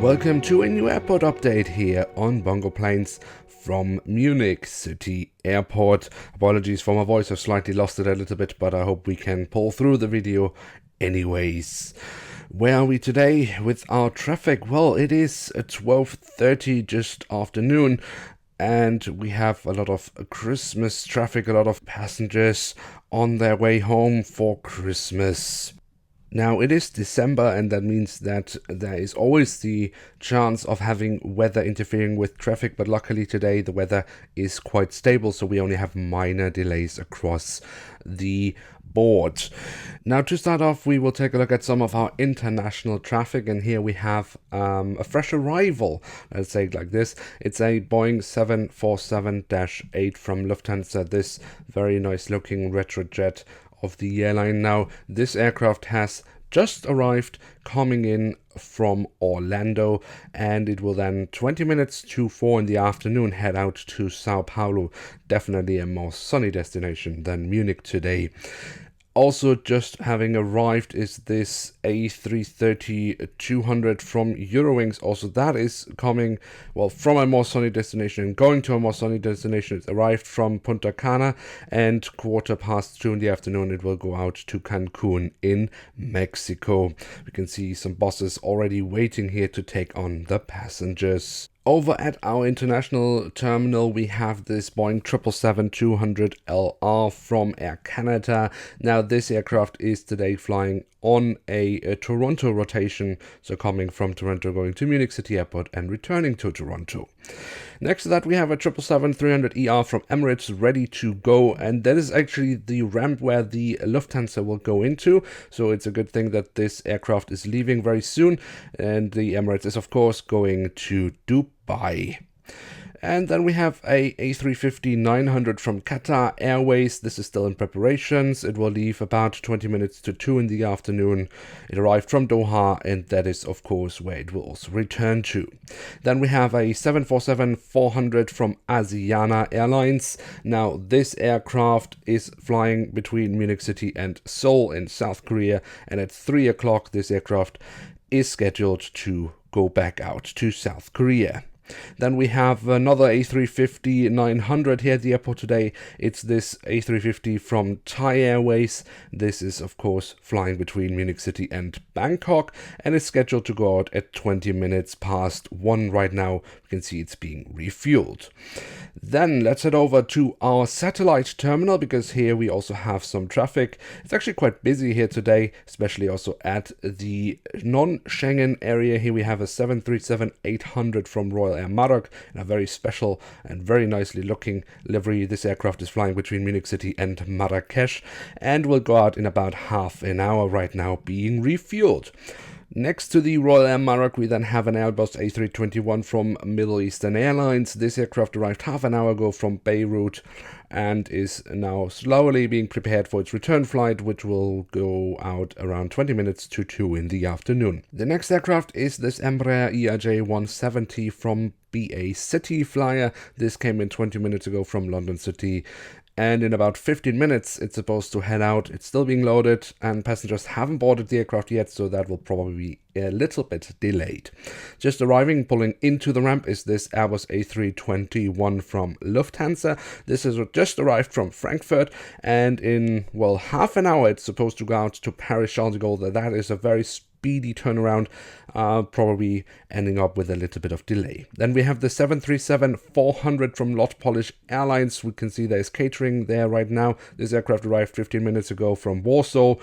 Welcome to a new airport update here on Bongo Planes from Munich City Airport. Apologies for my voice, I've slightly lost it a little bit, but I hope we can pull through the video anyways. Where are we today with our traffic? Well, it is 12:30, just afternoon, and we have a lot of Christmas traffic, a lot of passengers on their way home for Christmas. Now, it is December, and that means that there is always the chance of having weather interfering with traffic, but luckily today the weather is quite stable, so we only have minor delays across the board. Now, to start off, we will take a look at some of our international traffic, and here we have a fresh arrival, let's say it like this. It's a Boeing 747-8 from Lufthansa, this very nice looking retrojet of the airline. Now, this aircraft has just arrived coming in from Orlando, and it will then 20 minutes to 4 in the afternoon head out to Sao Paulo. Definitely a more sunny destination than Munich today. Also just having arrived is this A330-200 from Eurowings. Also that is coming, well, from a more sunny destination and going to a more sunny destination. It's arrived from Punta Cana, and 2:15 in the afternoon it will go out to Cancun in Mexico. We can see some buses already waiting here to take on the passengers. Over at our international terminal, we have this Boeing 777-200LR from Air Canada. Now, this aircraft is today flying on a Toronto rotation, so coming from Toronto, going to Munich City Airport and returning to Toronto. Next to that, we have a 777-300ER from Emirates ready to go, and that is actually the ramp where the Lufthansa will go into, so it's a good thing that this aircraft is leaving very soon, and the Emirates is of course going to Dubai. And then we have a A350-900 from Qatar Airways. This is still in preparations. It will leave about 20 minutes to 2 in the afternoon. It arrived from Doha, and that is of course where it will also return to. Then we have a 747-400 from Asiana Airlines. Now, this aircraft is flying between Munich City and Seoul in South Korea, and at 3 o'clock this aircraft is scheduled to go back out to South Korea. Then we have another A350-900 here at the airport today. It's this A350 from Thai Airways. This is of course flying between Munich City and Bangkok, and is scheduled to go out at 20 minutes past 1 right now. You can see it's being refueled. Then let's head over to our satellite terminal, because here we also have some traffic. It's actually quite busy here today, especially also at the non-Schengen area. Here we have a 737-800 from Royal Air Maroc in a very special and very nicely looking livery. This aircraft is flying between Munich City and Marrakesh and will go out in about half an hour right now, being refueled. Next to the Royal Air Maroc, we then have an Airbus A321 from Middle Eastern Airlines. This aircraft arrived half an hour ago from Beirut and is now slowly being prepared for its return flight, which will go out around 20 minutes to 2 in the afternoon. The next aircraft is this Embraer ERJ-170 from BA City Flyer. This came in 20 minutes ago from London City, and in about 15 minutes it's supposed to head out. It's still being loaded, and passengers haven't boarded the aircraft yet, so that will probably be a little bit delayed. Just arriving, pulling into the ramp, is this Airbus A321 from Lufthansa. This has just arrived from Frankfurt, and in, well, half an hour it's supposed to go out to Paris Charles de Gaulle. That is a very speedy turnaround, probably ending up with a little bit of delay. Then we have the 737-400 from Lot Polish Airlines. We can see there's catering there right now. This aircraft arrived 15 minutes ago from Warsaw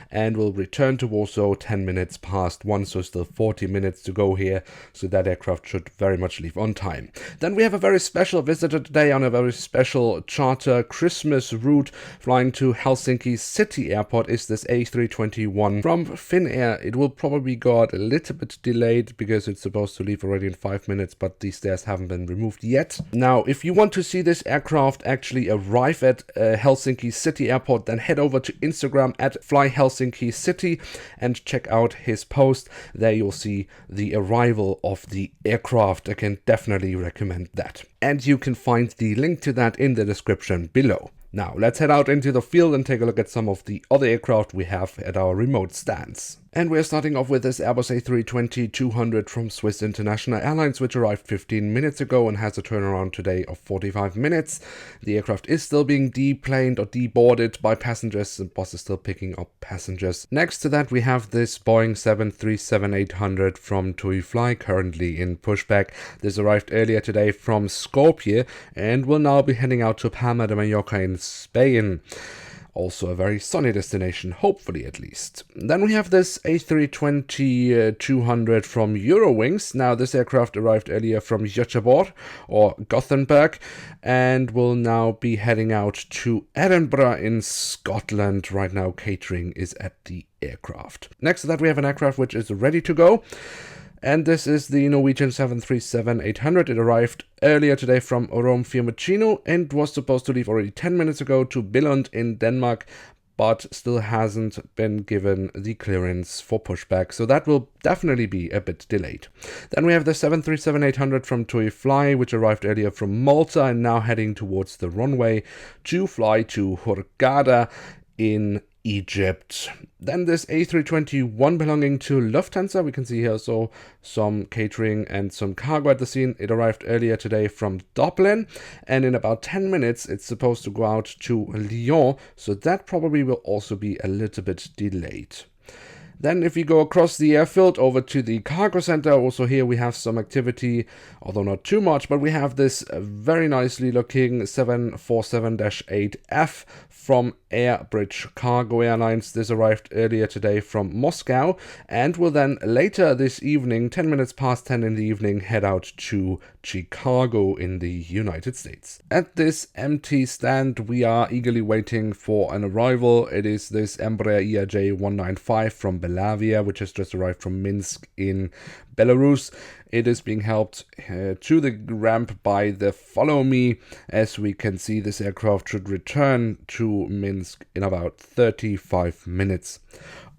and will return to Warsaw 10 minutes past 1, so still 40 minutes to go here, so that aircraft should very much leave on time. Then we have a very special visitor today on a very special charter Christmas route flying to Helsinki City Airport. Is this A321 from Finnair. It will probably go out a little bit delayed because it's supposed to leave already in 5 minutes, but these stairs haven't been removed yet. Now, if you want to see this aircraft actually arrive at Helsinki City Airport, then head over to Instagram at flyhelsinkicity and check out his post. There you'll see the arrival of the aircraft. I can definitely recommend that. And you can find the link to that in the description below. Now, let's head out into the field and take a look at some of the other aircraft we have at our remote stands. And we're starting off with this Airbus A320-200 from Swiss International Airlines, which arrived 15 minutes ago and has a turnaround today of 45 minutes. The aircraft is still being deplaned or deboarded by passengers. The bus is still picking up passengers. Next to that, we have this Boeing 737-800 from TUI Fly, currently in pushback. This arrived earlier today from Skopje and will now be heading out to Palma de Mallorca in Spain. Also a very sunny destination, hopefully at least. Then we have this A320-200 from Eurowings. Now this aircraft arrived earlier from Göteborg or Gothenburg and will now be heading out to Edinburgh in Scotland. Right now catering is at the aircraft. Next to that we have an aircraft which is ready to go. And this is the Norwegian 737-800. It arrived earlier today from Rome Fiumicino and was supposed to leave already 10 minutes ago to Billund in Denmark, but still hasn't been given the clearance for pushback, so that will definitely be a bit delayed. Then we have the 737-800 from TUI Fly, which arrived earlier from Malta and now heading towards the runway to fly to Hurghada in Egypt. Then this A321 belonging to Lufthansa. We can see here also some catering and some cargo at the scene. It arrived earlier today from Dublin and in about 10 minutes it's supposed to go out to Lyon, so that probably will also be a little bit delayed. Then if we go across the airfield over to the cargo center, also here we have some activity, although not too much, but we have this very nicely looking 747-8F from Airbridge Cargo Airlines. This arrived earlier today from Moscow and will then later this evening, 10 minutes past 10 in the evening, head out to Chicago in the United States. At this empty stand, we are eagerly waiting for an arrival. It is this Embraer ERJ195 from Belavia, which has just arrived from Minsk in Belarus. It is being helped to the ramp by the Follow Me. As we can see, this aircraft should return to Minsk in about 35 minutes.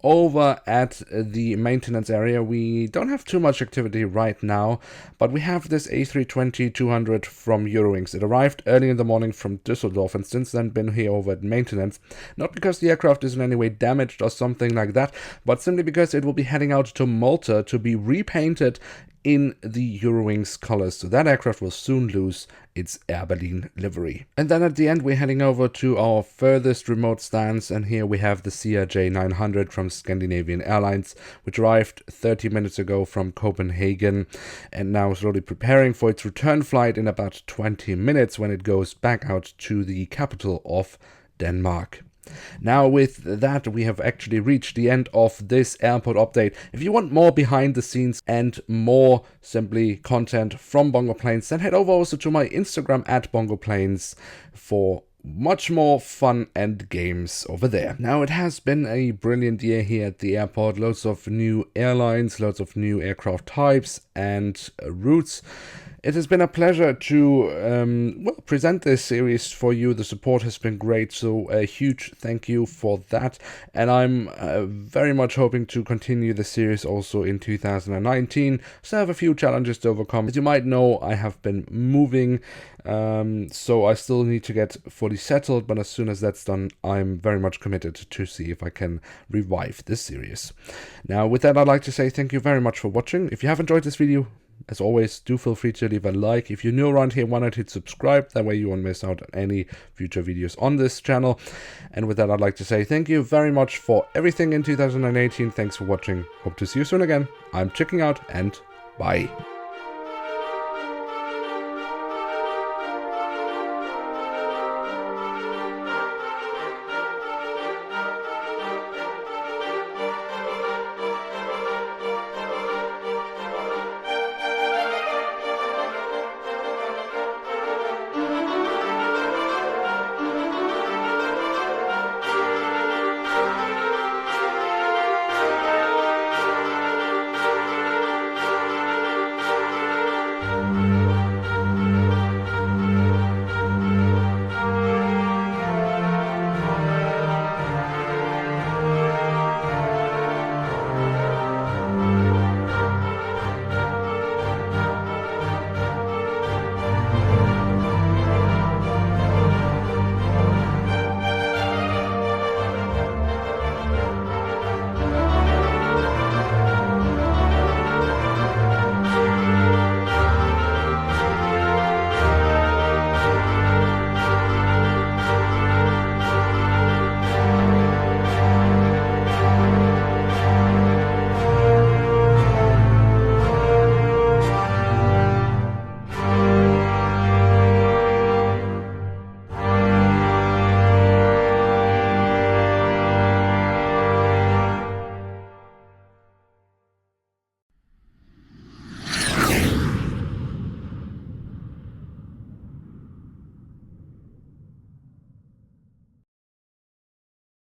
Over at the maintenance area, we don't have too much activity right now, but we have this A320-200 from Eurowings. It arrived early in the morning from Düsseldorf and since then been here over at maintenance. Not because the aircraft is in any way damaged or something like that, but simply because it will be heading out to Malta to be repainted in the Eurowings colors, so that aircraft will soon lose its Air Berlin livery. And then at the end we're heading over to our furthest remote stands, and here we have the CRJ900 from Scandinavian Airlines, which arrived 30 minutes ago from Copenhagen and now slowly preparing for its return flight in about 20 minutes when it goes back out to the capital of Denmark. Now with that, we have actually reached the end of this airport update. If you want more behind the scenes and more simply content from Bongo Planes, then head over also to my Instagram at Bongo Planes for much more fun and games over there. Now it has been a brilliant year here at the airport. Lots of new airlines, lots of new aircraft types and routes. It has been a pleasure to present this series for you. The support has been great, so a huge thank you for that. And I'm very much hoping to continue the series also in 2019. So I have a few challenges to overcome. As you might know, I have been moving, so I still need to get fully settled. But as soon as that's done, I'm very much committed to see if I can revive this series. Now, with that, I'd like to say thank you very much for watching. If you have enjoyed this video, as always, do feel free to leave a like. If you're new around here, why not hit subscribe? That way you won't miss out on any future videos on this channel. And with that, I'd like to say thank you very much for everything in 2018. Thanks for watching. Hope to see you soon again. I'm checking out and bye.